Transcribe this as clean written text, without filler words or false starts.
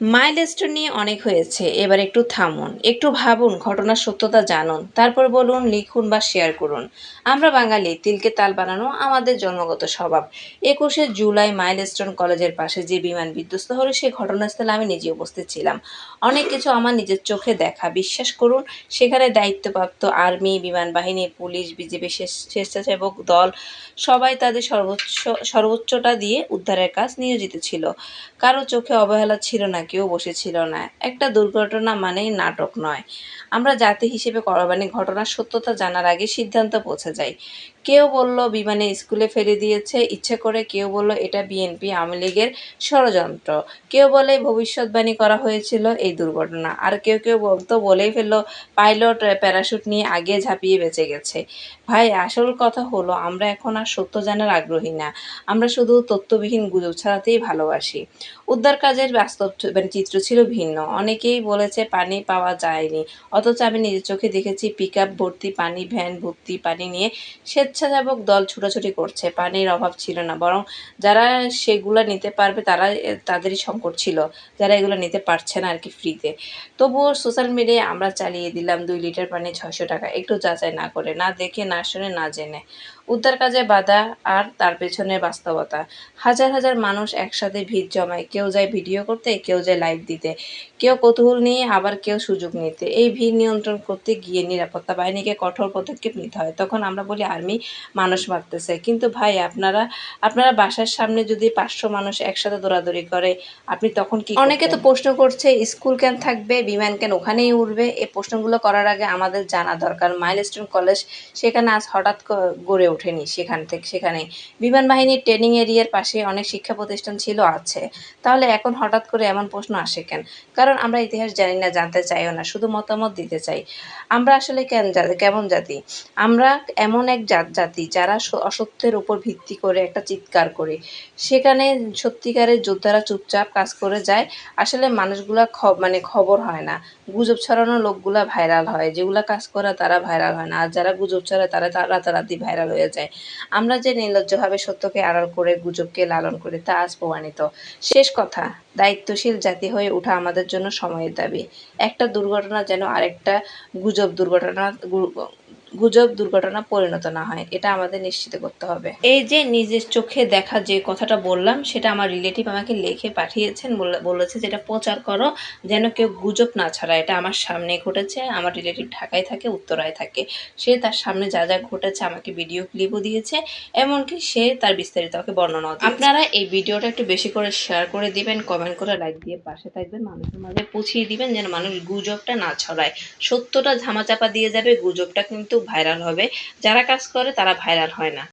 Milestone নিয়ে অনেক হয়েছে, এবার একটু থামুন, একটু ভাবুন, ঘটনার সত্যতা জানুন, তারপর বলুন, লিখুন বা শেয়ার করুন। আমরা বাঙালি, তিলকে তাল বানানো আমাদের জন্মগত স্বভাব। 21শে জুলাই মাইলস্টোন কলেজের পাশে যে বিমান বিধ্বস্ত হলো সেই ঘটনাস্থলে আমি নিজে উপস্থিত ছিলাম। অনেক কিছু আমার নিজের চোখে দেখা, বিশ্বাস করুন। সেখানে দায়িত্বপ্রাপ্ত আর্মি, বিমান বাহিনী, পুলিশ, বিজেপি, স্বেচ্ছাসেবক দল সবাই তাদের সর্বোচ্চটা দিয়ে উদ্ধারের কাজ নিয়োজিত ছিল। কারো চোখে অবহেলা ছিল না, কেউ বসেছিল না। একটা দুর্ঘটনা মানেই নাটক নয়। আমরা জাতি হিসেবে ঘটনার সত্যতা জানার আগে সিদ্ধান্ত পৌঁছে যাই। কেউ বলল বিমানে স্কুলে ফেলে দিয়েছে ইচ্ছে করে, কেউ বলল এটা বিএনপি আওয়ামী লীগের ষড়যন্ত্র, কেউ বলে ভবিষ্যৎবাণী করা হয়েছিল এই দুর্ঘটনা, আর কেউ তো বলেই ফেললো পাইলট প্যারাশুট নিয়ে আগে ঝাঁপিয়ে বেঁচে গেছে। ভাই, আসল কথা হলো আমরা এখন আর সত্য জানার আগ্রহী না, আমরা শুধু তথ্যবিহীন গুজব ছড়াতেই ভালোবাসি। উদ্ধার কাজের বাস্তব চিত্র ছিল ভিন্ন। অনেকেই বলেছে পানি পাওয়া যায়নি, অথচ আমি নিজের চোখে দেখেছি পিকআপ ভর্তি পানি, ভ্যান ভর্তি পানি নিয়ে স্বেচ্ছাসেবক দল ছুটাছুটি করছে। পানির অভাব ছিল না, বরং যারা সেগুলা নিতে পারবে তাদেরই সংকট ছিল, যারা এগুলো নিতে পারছে না আর কি ফ্রিতে। তবুও সোশ্যাল মিডিয়ায় আমরা চালিয়ে দিলাম 2 লিটার পানি 600 টাকা, একটু যাচাই না করে, না দেখে, না শুনে, না জেনে। উদ্ধার কাজে বাধা আর তার পেছনের বাস্তবতা। হাজার হাজার মানুষ একসাথে ভিড় জমায়, কেউ যায় ভিডিও করতে, কেউ যায় লাইভ দিতে, কেউ কৌতূহল নিয়ে, আবার কেউ সুযোগ নিতে। এই ভিড় নিয়ন্ত্রণ করতে গিয়ে নিরাপত্তা বাহিনীকে কঠোর পদক্ষেপ নিতে হয়। তখন আমরা বলি আর্মি মানুষ মারতেছে, কিন্তু ভাই আপনারা বাসার সামনে যদি 500 মানুষ একসাথে দৌড়াদৌড়ি করে, আপনি তখন কি? অনেকে তো প্রশ্ন করছে স্কুল কেন থাকবে, বিমান কেন ওখানেই উঠবে? এই প্রশ্নগুলো করার আগে আমাদের জানা দরকার মাইলস্টোন কলেজ সেখানে আজ হঠাৎ গড়ে ওঠেনি। সেখানে বিমান বাহিনীর ট্রেনিং এরিয়ার পাশে অনেক শিক্ষা প্রতিষ্ঠান ছিল, আছে। তাহলে এখন হঠাৎ করে এমন প্রশ্ন আসে কেন? কারণ আমরা ইতিহাস জানি না, জানতে চাইও না, শুধু মতামত দিতে চাই। আমরা আসলে কেমন জাতি? আমরা এমন এক জাতি যারা অসত্যের উপর ভিত্তি করে একটা চিৎকার করি। সেখানে সত্যিকারের যোদ্ধারা চুপচাপ কাজ করে যায়। আসলে মানুষগুলা খবর হয় না। গুজব ছড়ানো লোকগুলা ভাইরাল হয়। যেগুলা কাজ করে তারা ভাইরাল হয় না। আর যারা গুজব ছড়ায় তারা রাতারাতি ভাইরাল হয়ে যায়। আমরা যে নির্লজ্জভাবে সত্যকে আড়াল করে গুজবকে লালন করি তা আজ প্রমাণিত। শেষ কথা, দায়িত্বশীল জাতি হয়ে ওঠা আমাদের জন্য সময়ের দাবি। একটা দুর্ঘটনা যেন আরেকটা গুজব দুর্ঘটনা পরিণত না হয়, এটা আমাদের নিশ্চিত করতে হবে। এই যে নিজের চোখে দেখা যে কথাটা বললাম, সেটা আমার রিলেটিভ আমাকে লিখে পাঠিয়েছেন, বলেছে যেটা প্রচার করো, যেন কেউ গুজব না ছড়ায়। এটা আমার সামনে ঘটেছে। আমার রিলেটিভ ঢাকায় থাকে, উত্তরায় থাকে। সে তার সামনে যা যা ঘটেছে আমাকে ভিডিও ক্লিপও দিয়েছে, এমনকি সে তার বিস্তারিত আমাকে বর্ণনাও দিয়েছে। আপনারা এই ভিডিওটা একটু বেশি করে শেয়ার করে দিবেন, কমেন্ট করে, লাইক দিয়ে পাশে থাকবেন, মানুষের মাঝে পৌঁছিয়ে দিবেন, যেন মানুষ গুজবটা না ছড়ায়। সত্যটা ধামাচাপা দিয়ে যাবে, গুজবটা কিন্তু ভাইরাল হবে। যারা কাজ করে তারা ভাইরাল হয় না।